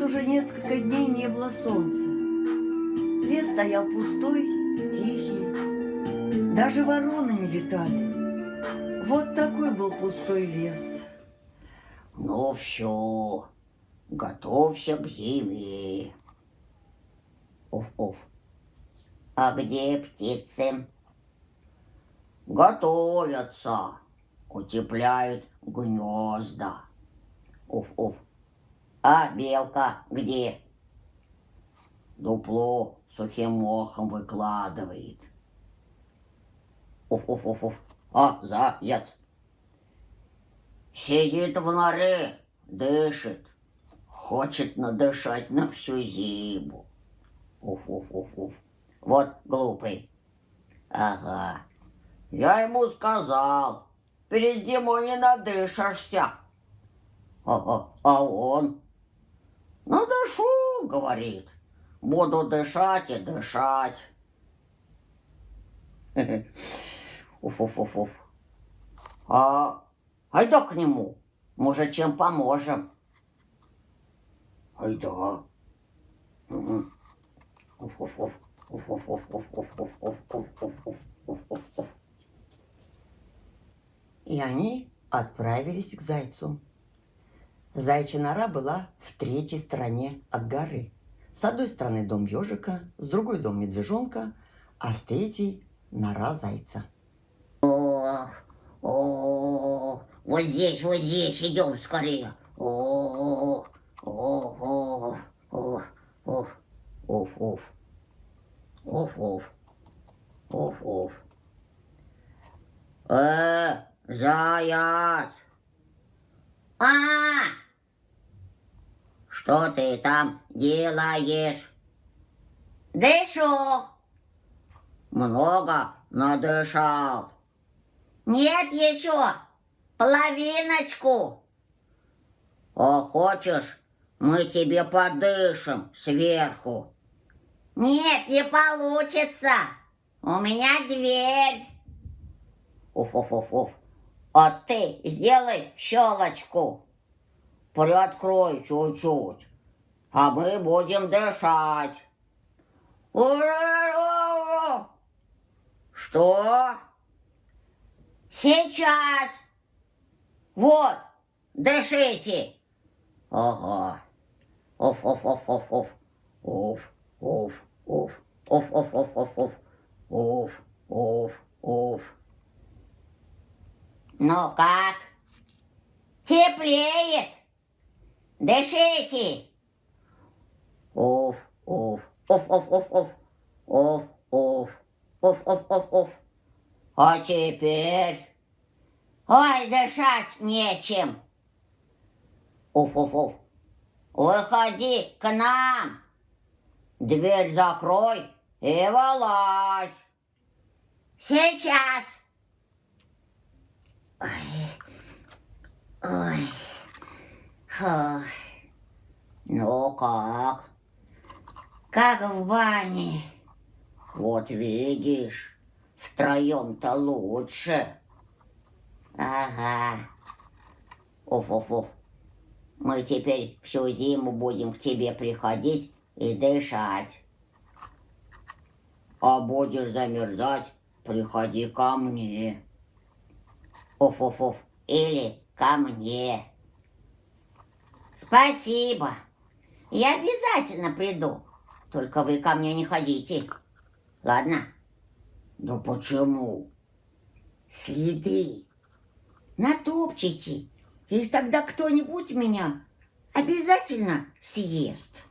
уже несколько дней не было солнца. Лес стоял пустой, тихий. Даже вороны не летали. Вот такой был пустой лес. Ну все, готовься к зиме. Уф-уф. А где птицы? Готовятся, утепляют гнезда. Уф-уф. А белка где? Дупло сухим мохом выкладывает. Уф-уф-уф-уф. А заяц? Сидит в норе, дышит. Хочет надышать на всю зиму. Уф-уф-уф-уф. Вот глупый. Ага. Я ему сказал, перед зимой не надышишься. А он? Ну, дышу, говорит. Буду дышать и дышать. Уф-уф-уф-уф. Айда к нему. Может, чем поможем. Айда. Уф-уф-уф. Уф-уф-уф-уф-уф-уф-уф-уф-уф-уф. И они отправились к зайцу. Заячья нора была в третьей стороне от горы. С одной стороны дом ежика, с другой дом медвежонка, а с третьей нора зайца. О, вот здесь, идем скорее. О, оф, оф, оф. Заяц! Что ты там делаешь? Дышу. Много надышал. Нет еще. Половиночку. А хочешь, мы тебе подышим сверху? Нет, не получится. У меня дверь. Уф. А ты сделай щелочку. Приоткрой чуть-чуть, а мы будем дышать. Что? Сейчас. Вот, дышите. Ага. Оф. Ну как? Теплеет. Дышите. Оф. А теперь? Ой, дышать нечем. Оф. Выходи к нам. Дверь закрой и вылазь. Сейчас. Ой. Фу. Ну как? Как в бане. Вот видишь, втроем-то лучше. Ага. Уф. Мы теперь всю зиму будем к тебе приходить и дышать. А будешь замерзать, приходи ко мне. Уф. Или ко мне. Спасибо. Я обязательно приду. Только вы ко мне не ходите. Ладно? Да почему? Следы. Натопчите. И тогда кто-нибудь меня обязательно съест.